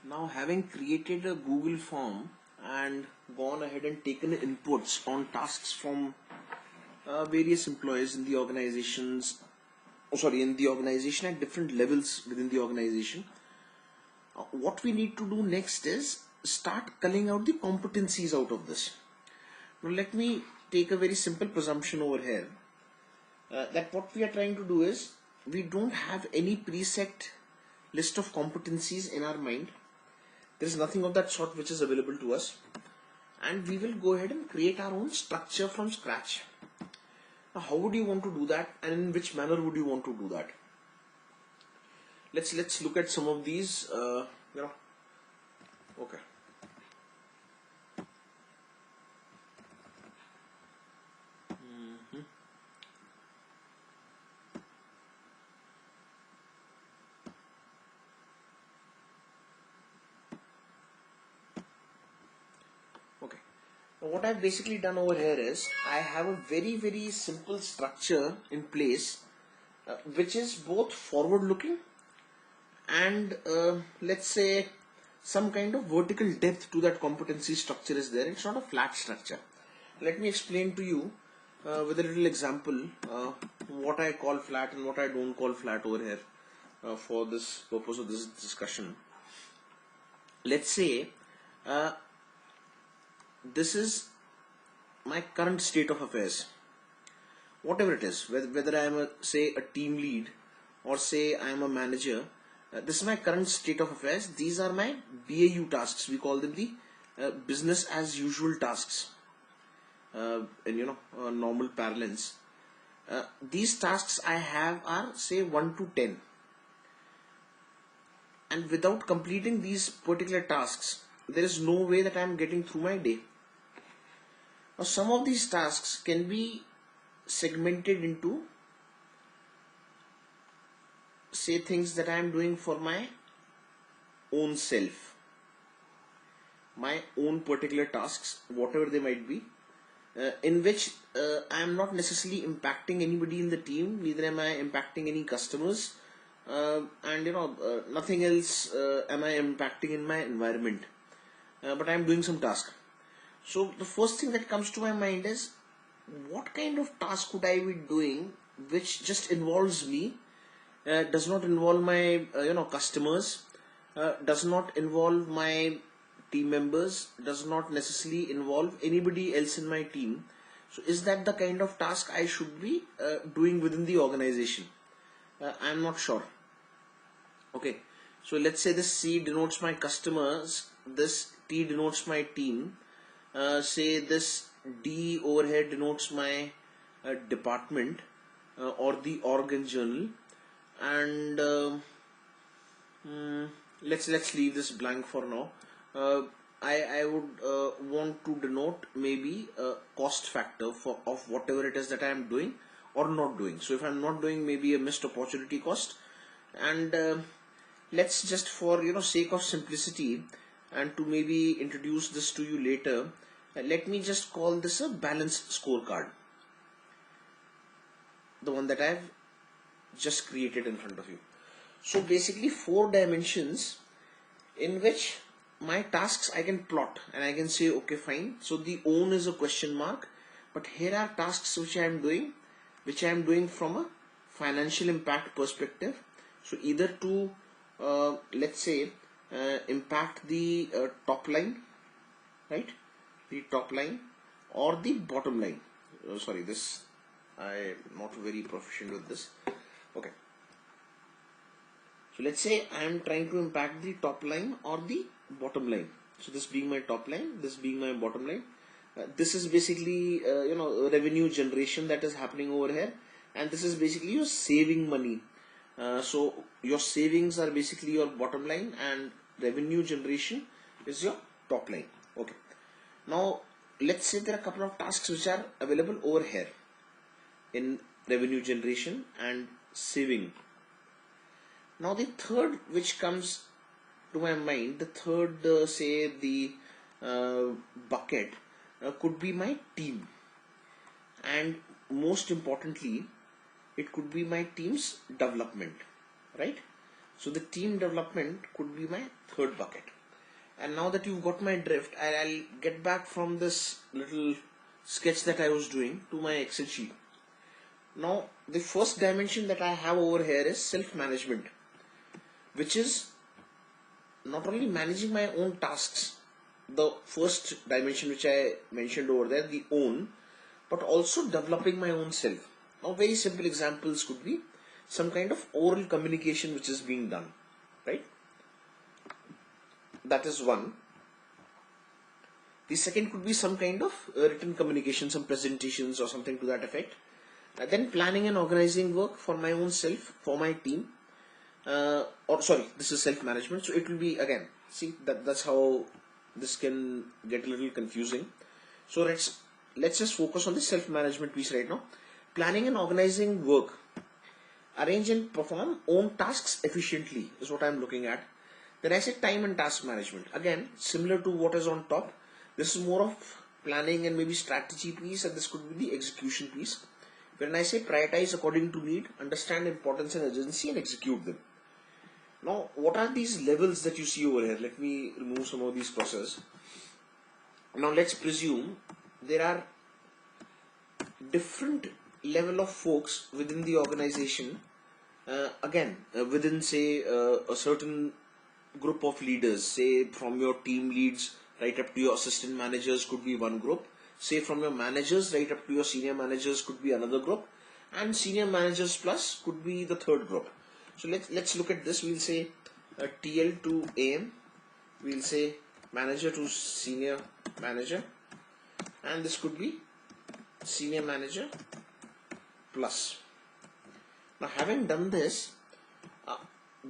Now, having created a Google form and gone ahead and taken inputs on tasks from various employees in the organizations, in the organization at different levels within the organization, what we need to do next is start culling out the competencies out of this. Now, let me take a very simple presumption over here that what we are trying to do is we don't have any preset list of competencies in our mind. There is nothing of that sort which is available to us, and we will go ahead and create our own structure from scratch. Now, how would you want to do that, and in which manner would you want to do that? Let's look at some of these. Okay. Okay. Now, what I've basically done over here is I have a very simple structure in place, which is both forward looking and let's say some kind of vertical depth to that competency structure is there. It's not a flat structure. Let me explain to you with a little example what I call flat and what I don't call flat over here for this purpose of this discussion. Let's say this is my current state of affairs, whatever it is, whether I am a team lead or say I am a manager. This is my current state of affairs. These are my BAU tasks. We call them the business as usual tasks in normal parlance. These tasks I have are say 1 to 10, and without completing these particular tasks there is no way that I am getting through my day. Now, some of these tasks can be segmented into say things that I am doing for my own self, my own particular tasks, whatever they might be, in which I am not necessarily impacting anybody in the team, neither am I impacting any customers, and nothing else am I impacting in my environment, but I am doing some task. So the first thing that comes to my mind is, what kind of task could I be doing which just involves me, does not involve my customers, does not involve my team members, does not necessarily involve anybody else in my team. So is that the kind of task I should be doing within the organization? I am not sure. Okay, so let's say this C denotes my customers, this T denotes my team, say this D over here denotes my department or the org in general, and let's leave this blank for now. I would want to denote maybe a cost factor of whatever it is that I am doing or not doing. So if I am not doing, maybe a missed opportunity cost, and let's just for sake of simplicity and to maybe introduce this to you later, let me just call this a balanced scorecard, the one that I have just created in front of you. So basically 4 dimensions in which my tasks I can plot, and I can say okay fine, so the own is a question mark, but here are tasks which I am doing from a financial impact perspective. So either to let's say impact the top line, right, the top line, or the bottom line. Sorry, this I am not very proficient with this. Okay, so let's say I am trying to impact the top line or the bottom line. So this being my top line, this being my bottom line. This is basically revenue generation that is happening over here, and this is basically you saving money. So your savings are basically your bottom line, and revenue generation is your top line. Okay, now let's say there are a couple of tasks which are available over here in revenue generation and saving. Now the third which comes to my mind, the third say the bucket could be my team, and most importantly it could be my team's development, right? So the team development could be my third bucket. And now that you've got my drift, I'll get back from this little sketch that I was doing to my Excel sheet. Now the first dimension that I have over here is self-management, which is not only managing my own tasks, the first dimension which I mentioned over there, the own, but also developing my own self. Now very simple examples could be some kind of oral communication which is being done, right? That is one. The second could be some kind of written communication, some presentations or something to that effect. Then planning and organizing work for my own self, for my team. This is self-management. So it will be, again, see, that's how this can get a little confusing. So let's just focus on the self-management piece right now. Planning and organizing work. Arrange and perform own tasks efficiently is what I'm looking at. Then I say time and task management. Again, similar to what is on top. This is more of planning and maybe strategy piece, and this could be the execution piece. When I say prioritize according to need, understand importance and urgency, and execute them. Now, what are these levels that you see over here? Let me remove some of these processes. Now, let's presume there are different level of folks within the organization. Within say a certain group of leaders, say from your team leads right up to your assistant managers could be one group, say from your managers right up to your senior managers could be another group, and senior managers plus could be the third group. So let's look at this. We'll say TL to AM, we'll say manager to senior manager, and this could be senior manager plus. Now, having done this,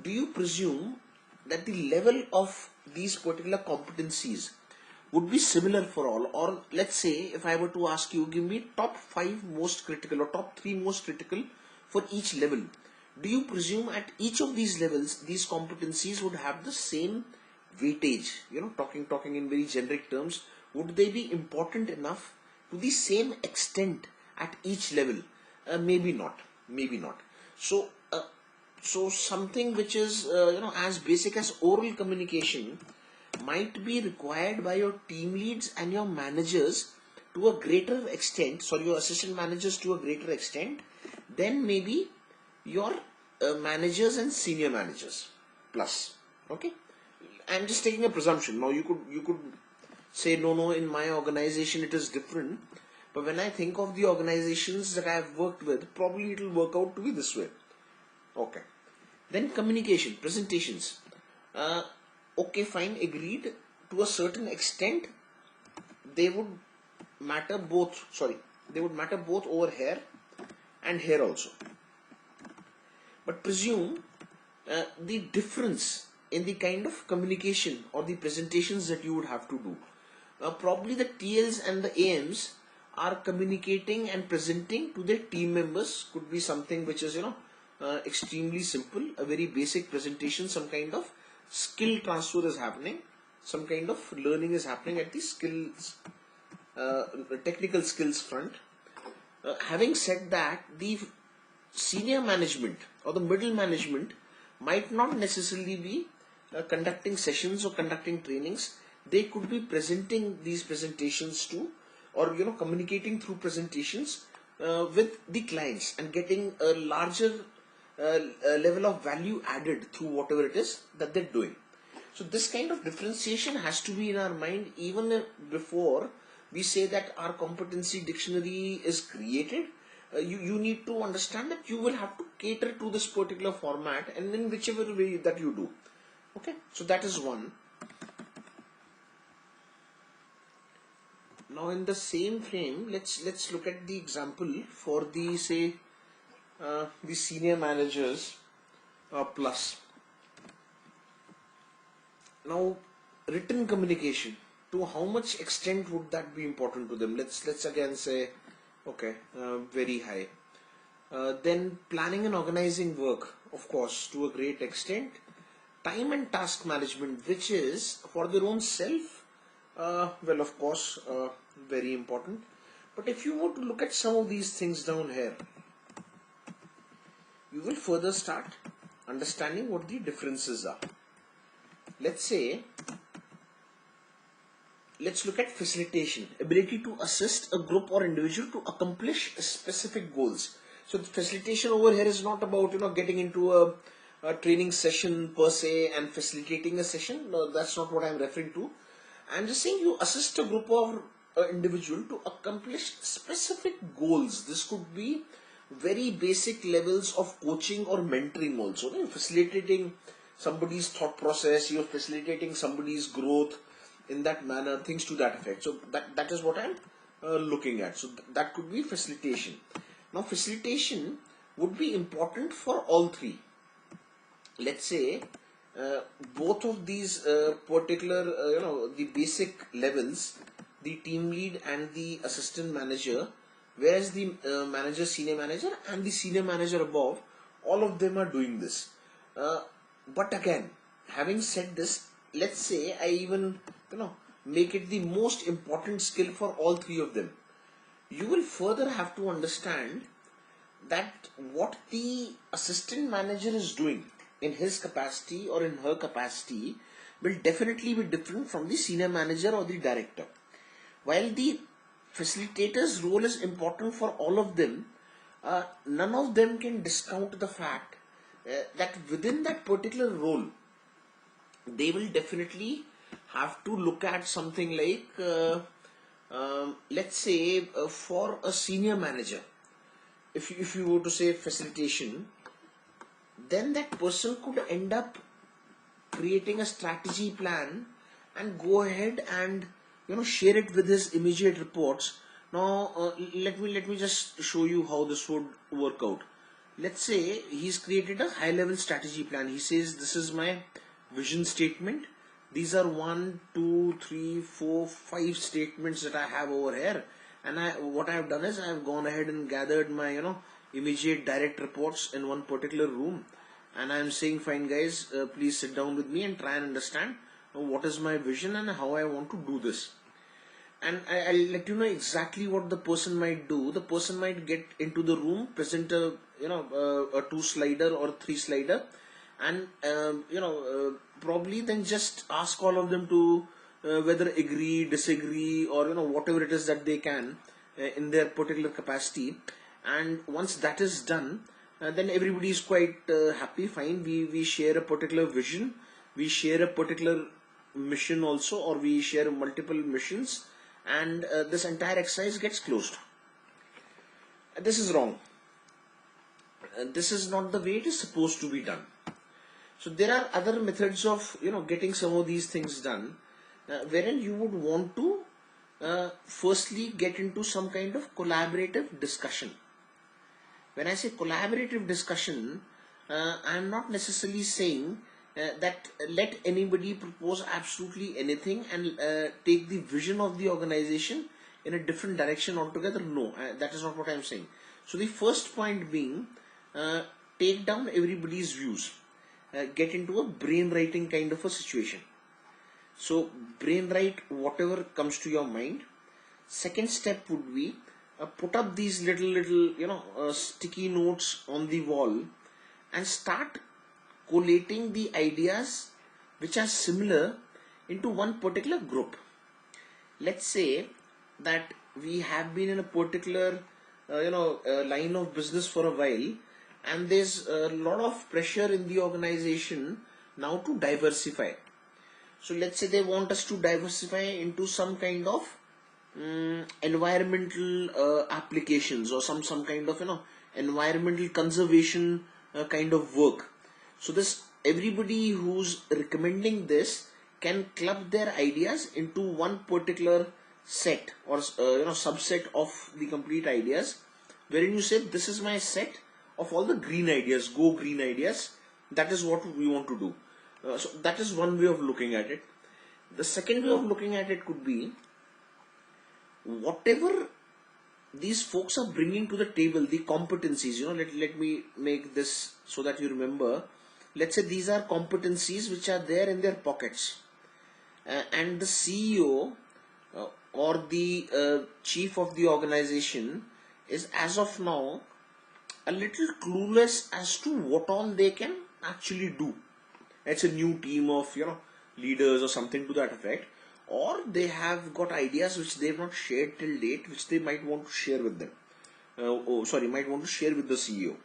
do you presume that the level of these particular competencies would be similar for all? Or let's say if I were to ask you, give me top 5 most critical or top 3 most critical for each level. Do you presume at each of these levels, these competencies would have the same weightage? Talking in very generic terms, would they be important enough to the same extent at each level? Maybe not. So something which is as basic as oral communication might be required by your team leads and your managers to a greater extent, your assistant managers to a greater extent than maybe your managers and senior managers plus. Okay, I'm just taking a presumption. Now you could say no, in my organization it is different, but when I think of the organizations that I have worked with, probably it will work out to be this way. Okay, then communication, presentations. Okay, fine, agreed. To a certain extent, they would matter both. They would matter both over here and here also. But presume the difference in the kind of communication or the presentations that you would have to do. Probably the TLs and the AMs are communicating and presenting to their team members. Could be something which is extremely simple, a very basic presentation. Some kind of skill transfer is happening, some kind of learning is happening at the skills, technical skills front. Having said that, the senior management or the middle management might not necessarily be conducting sessions or conducting trainings. They could be presenting these presentations to, or communicating through presentations with the clients and getting a larger level of value added through whatever it is that they're doing. So this kind of differentiation has to be in our mind even before we say that our competency dictionary is created. You need to understand that you will have to cater to this particular format and in whichever way that you do. Okay, so that is one. Now in the same frame, let's look at the example for the say the senior managers plus. Now written communication, to how much extent would that be important to them? Let's again say okay, very high. Then planning and organizing work, of course, to a great extent. Time and task management, which is for their own self, well, of course, very important. But if you were to look at some of these things down here, you will further start understanding what the differences are. Let's look at facilitation, ability to assist a group or individual to accomplish specific goals. So the facilitation over here is not about getting into a training session per se and facilitating a session. No, that's not what I'm referring to. I'm just saying you assist a group or individual to accomplish specific goals. This could be very basic levels of coaching or mentoring also. You're facilitating somebody's thought process, you're facilitating somebody's growth in that manner, things to that effect. So that is what I'm looking at. So that could be facilitation. Now facilitation would be important for all three. Let's say both of these particular the basic levels, the team lead and the assistant manager, whereas the manager, senior manager and the senior manager above, all of them are doing this. But again, having said this, let's say I even make it the most important skill for all three of them. You will further have to understand that what the assistant manager is doing in his capacity or in her capacity will definitely be different from the senior manager or the director. While the facilitator's role is important for all of them, none of them can discount the fact that within that particular role, they will definitely have to look at something like, let's say, for a senior manager, if you were to say facilitation, then that person could end up creating a strategy plan and go ahead and share it with his immediate reports. Now let me just show you how this would work out. Let's say he's created a high level strategy plan. He says, this is my vision statement. These are 1, 2, 3, 4, 5 statements that I have over here. And what I have done is I have gone ahead and gathered my immediate direct reports in one particular room, and I am saying, fine guys, please sit down with me and try and understand what is my vision and how I want to do this. And I'll let you know exactly what the person might do. The person might get into the room, present a 2-slider or 3-slider, and probably then just ask all of them to whether agree, disagree, or whatever it is that they can in their particular capacity. And once that is done, then everybody is quite happy. Fine, we share a particular vision, we share a particular mission also, or we share multiple missions, and this entire exercise gets closed. This is wrong. This is not the way it is supposed to be done. So there are other methods of getting some of these things done, wherein you would want to firstly get into some kind of collaborative discussion. When I say collaborative discussion, I am not necessarily saying that let anybody propose absolutely anything and take the vision of the organization in a different direction altogether. No, that is not what I am saying. So the first point being, take down everybody's views. Get into a brainwriting kind of a situation. So brainwrite whatever comes to your mind. Second step would be put up these little sticky notes on the wall and start collating the ideas which are similar into one particular group. Let's say that we have been in a particular line of business for a while, and there's a lot of pressure in the organization now to diversify. So let's say they want us to diversify into some kind of environmental applications, or some kind of environmental conservation kind of work. So this, everybody who's recommending this can club their ideas into one particular set or subset of the complete ideas, wherein you say, this is my set of all the green ideas, go green ideas. That is what we want to do. So that is one way of looking at it. The second way of looking at it could be, whatever these folks are bringing to the table, the competencies, let me make this so that you remember. Let's say these are competencies which are there in their pockets, and the CEO or the chief of the organization is as of now a little clueless as to what all they can actually do. It's a new team of leaders or something to that effect, or they have got ideas which they have not shared till date, which they might want to share with them. Might want to share with the CEO.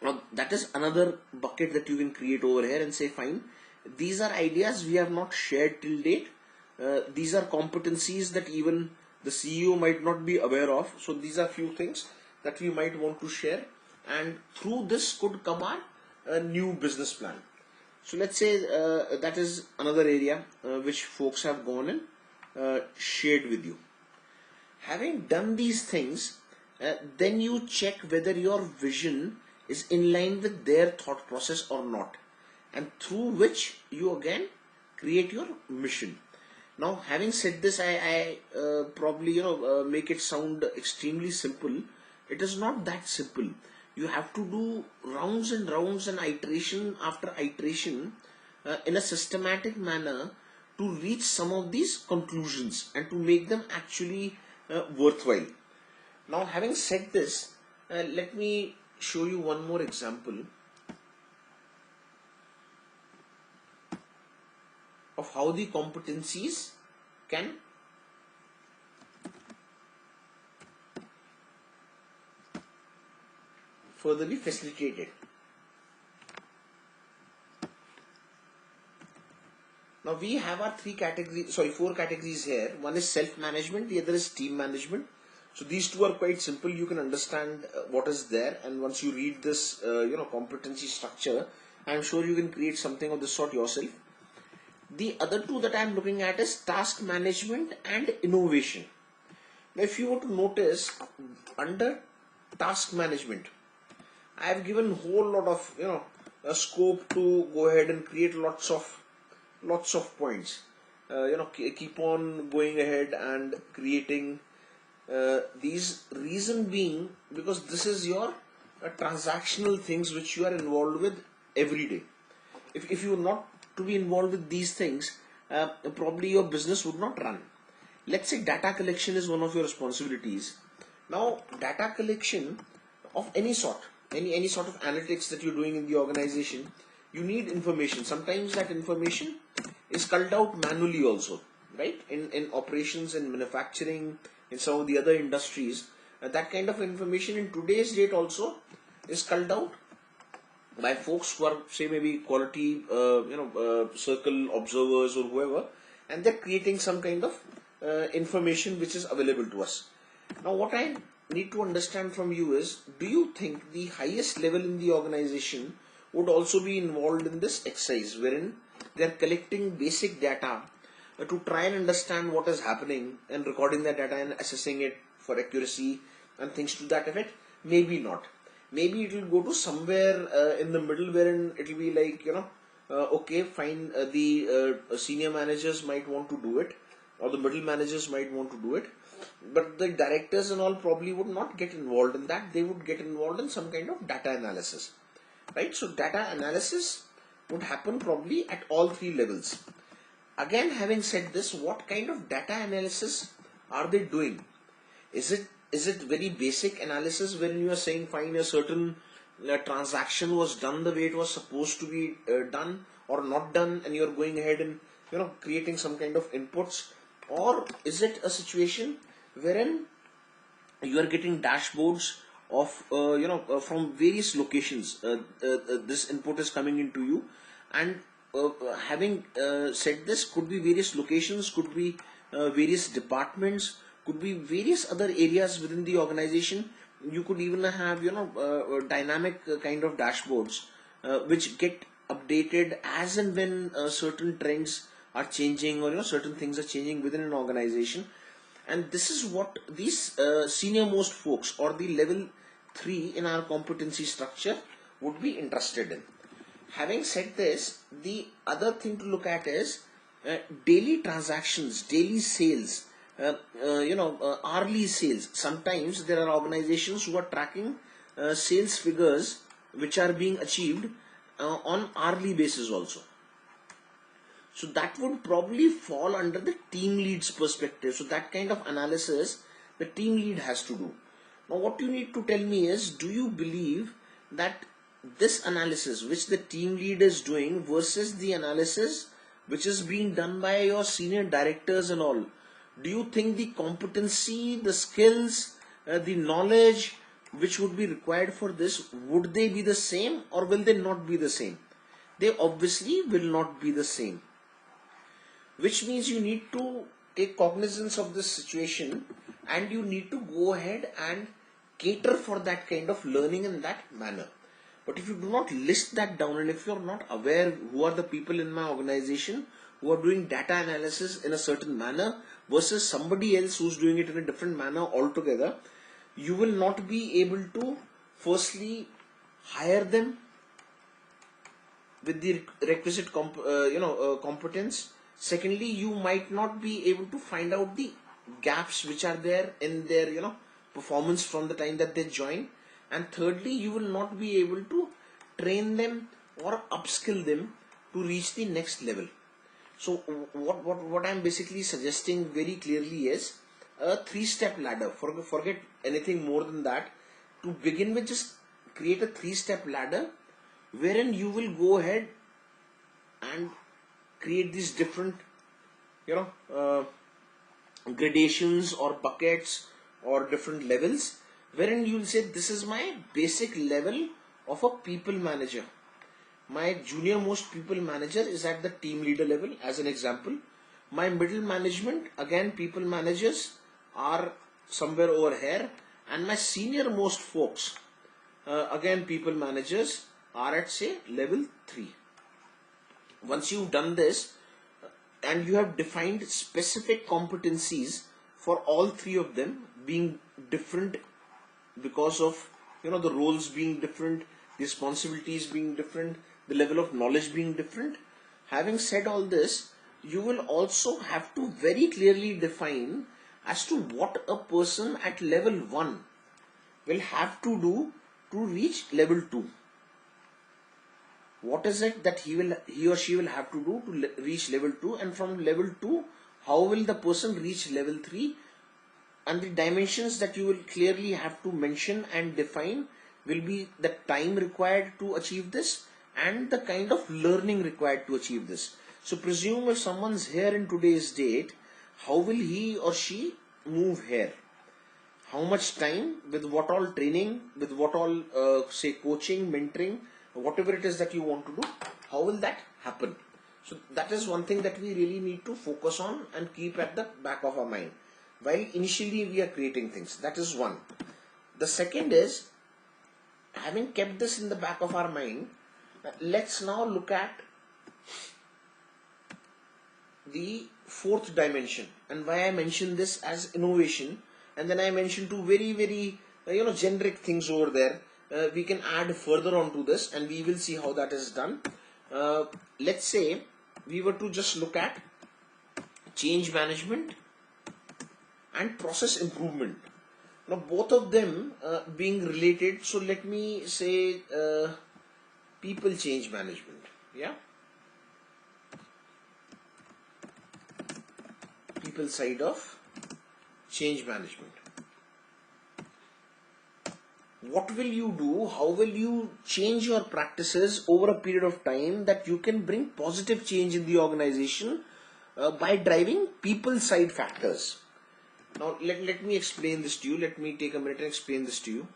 Now that is another bucket that you can create over here and say, fine, these are ideas we have not shared till date. These are competencies that even the CEO might not be aware of. So these are few things that we might want to share, and through this could come a new business plan. So let's say that is another area which folks have gone and shared with you. Having done these things, then you check whether your vision is in line with their thought process or not, and through which you again create your mission. Now, having said this, I probably make it sound extremely simple. It is not that simple. You have to do rounds and rounds and iteration after iteration in a systematic manner to reach some of these conclusions and to make them actually worthwhile. Now, having said this, let me show you one more example of how the competencies can further be facilitated. Now we have our four categories here. One is self-management, the other is team management. So these two are quite simple. You can understand what is there, and once you read this, competency structure, I'm sure you can create something of this sort yourself. The other two that I'm looking at is task management and innovation. Now, if you were to notice under task management, I have given a whole lot of a scope to go ahead and create lots of points. Keep on going ahead and creating these. Reason being because this is your transactional things which you are involved with every day. If you are not to be involved with these things, probably your business would not run. Let's say data collection is one of your responsibilities. Now, data collection of any sort, any sort of analytics that you're doing in the organization, you need information. Sometimes that information is culled out manually also, right? In operations and manufacturing, in some of the other industries, that kind of information in today's date also is culled out by folks who are, say, maybe quality circle observers or whoever, and they're creating some kind of information which is available to us. Now what I need to understand from you is, do you think the highest level in the organization would also be involved in this exercise, wherein they're collecting basic data to try and understand what is happening and recording that data and assessing it for accuracy and things to that effect? Maybe not. Maybe it will go to somewhere in the middle, wherein it will be like, okay, fine, the senior managers might want to do it, or the middle managers might want to do it, but the directors and all probably would not get involved in that. They would get involved in some kind of data analysis, right? So data analysis would happen probably at all three levels. Again, having said this, what kind of data analysis are they doing? Is it very basic analysis wherein you are saying, fine, a certain transaction was done the way it was supposed to be done or not done, and you're going ahead and creating some kind of inputs? Or is it a situation wherein you are getting dashboards of from various locations? This input is coming into you, and having said this, could be various locations, could be various departments, could be various other areas within the organization. You could even have dynamic kind of dashboards which get updated as and when certain trends are changing, or certain things are changing within an organization. And this is what these senior most folks, or the level 3 in our competency structure, would be interested in. Having said this, the other thing to look at is daily transactions, daily sales, hourly sales. Sometimes there are organizations who are tracking sales figures which are being achieved on hourly basis also. So that would probably fall under the team lead's perspective. So that kind of analysis the team lead has to do. Now what you need to tell me is, do you believe that this analysis which the team lead is doing versus the analysis which is being done by your senior directors and all, do you think the competency, the skills, the knowledge which would be required for this, would they be the same or will they not be the same? They obviously will not be the same, which means you need to take cognizance of this situation and you need to go ahead and cater for that kind of learning in that manner. But if you do not list that down and if you are not aware who are the people in my organization who are doing data analysis in a certain manner versus somebody else who's doing it in a different manner altogether, you will not be able to firstly hire them with the requisite competence. Secondly, you might not be able to find out the gaps which are there in their performance from the time that they join. And thirdly, you will not be able to train them or upskill them to reach the next level. So what I'm basically suggesting very clearly is a 3-step ladder. Forget anything more than that. To begin with, just create a 3-step ladder wherein you will go ahead and create these different gradations or buckets or different levels, wherein you will say this is my basic level of a people manager. My junior most people manager is at the team leader level, as an example. My middle management, again people managers, are somewhere over here, and my senior most folks, again people managers, are at say level 3. Once you've done this and you have defined specific competencies for all 3 of them being different because of the roles being different, the responsibilities being different, the level of knowledge being different. Having said all this, you will also have to very clearly define as to what a person at level 1 will have to do to reach level 2. What is it that he or she will have to do to reach level 2, and from level 2 how will the person reach level 3, and the dimensions that you will clearly have to mention and define will be the time required to achieve this and the kind of learning required to achieve this. So presume if someone's here in today's date, how will he or she move here? How much time, with what all training, with what all say coaching, mentoring, whatever it is that you want to do, how will that happen? So that is one thing that we really need to focus on and keep at the back of our mind while initially we are creating things. That is one. The second is, having kept this in the back of our mind, let's now look at the 4th dimension, and why I mentioned this as innovation, and then I mentioned 2 very generic things over there. We can add further on to this and we will see how that is done. Let's say we were to just look at change management and process improvement. Now both of them being related, so let me say people change management. Yeah, people side of change management. What will you do? How will you change your practices over a period of time that you can bring positive change in the organization by driving people side factors? Now let me explain this to you. Let me take a minute and explain this to you.